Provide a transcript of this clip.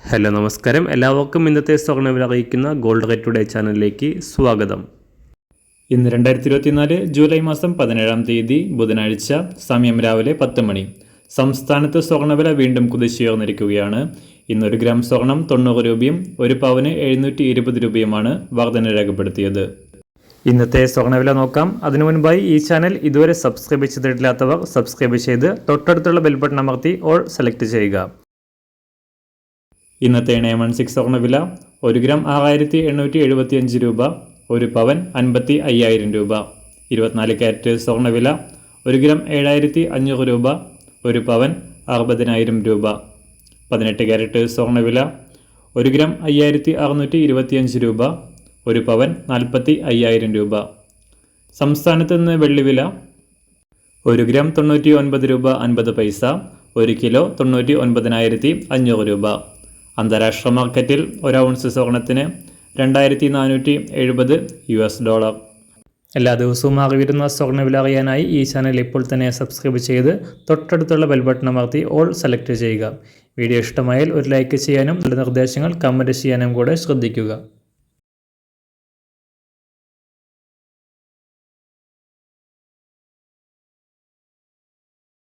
Hello നമസ്കാരം, എല്ലാവർക്കും ഇന്നത്തെ സ്വർണ്ണവില അറിയിക്കുന്ന ഗോൾഡ് റേറ്റ് ടുഡേ ചാനലിലേക്ക് സ്വാഗതം. ഇന്ന് 2024 ജൂലൈ മാസം 17-ാം തീയതി ബുധനാഴ്ച, സമയം രാവിലെ 10 മണി. സംസ്ഥാനത്ത് സ്വർണ്ണവില വീണ്ടും കുതിച്ചുയർന്നിരിക്കുകയാണ്. ഇന്ന് 1 ഗ്രാം സ്വർണം 90 രൂപയും 1 പവന് 720 രൂപയുമാണ് വർധന രേഖപ്പെടുത്തിയത്. ഇന്നത്തെ സ്വർണ്ണവില നോക്കാം. അതിനു മുൻപായി ഈ ചാനൽ ഇതുവരെ സബ്സ്ക്രൈബ് ചെയ്തിട്ടില്ലാത്തവർ സബ്സ്ക്രൈബ് ചെയ്ത് തൊട്ടടുത്തുള്ള ബെൽ ബട്ടൺ അമർത്തി ഓൾ സെലക്ട് ചെയ്യുക. ഇന്നത്തെ 916 സ്വർണ്ണവില 1 ഗ്രാം 6875 രൂപ, 1 പവൻ 55,000 രൂപ. 24 ക്യാരറ്റ് സ്വർണ്ണവില 1 ഗ്രാം 7,500 രൂപ, 1 പവൻ 60,000 രൂപ. 18 ക്യാരറ്റ് സ്വർണ്ണവില 1 ഗ്രാം 5,625 രൂപ, 1 പവൻ 45,000 രൂപ. സംസ്ഥാനത്ത് നിന്ന് വെള്ളിവില 1 ഗ്രാം 99 രൂപ 50 പൈസ, 1 കിലോ 99,500 രൂപ. അന്താരാഷ്ട്ര മാർക്കറ്റിൽ 1 ഔൺസ് സ്വർണത്തിന് $2,470. എല്ലാ ദിവസവും അറിവിരുന്ന സ്വർണ്ണവില അറിയാനായി ഈ ചാനൽ ഇപ്പോൾ തന്നെ സബ്സ്ക്രൈബ് ചെയ്ത് തൊട്ടടുത്തുള്ള ബെൽ ബട്ടൺ അമർത്തി ഓൾ സെലക്ട് ചെയ്യുക. വീഡിയോ ഇഷ്ടമായാൽ ഒരു ലൈക്ക് ചെയ്യാനും നല്ല നിർദ്ദേശങ്ങൾ കമൻറ്റ് ചെയ്യാനും കൂടെ ശ്രദ്ധിക്കുക.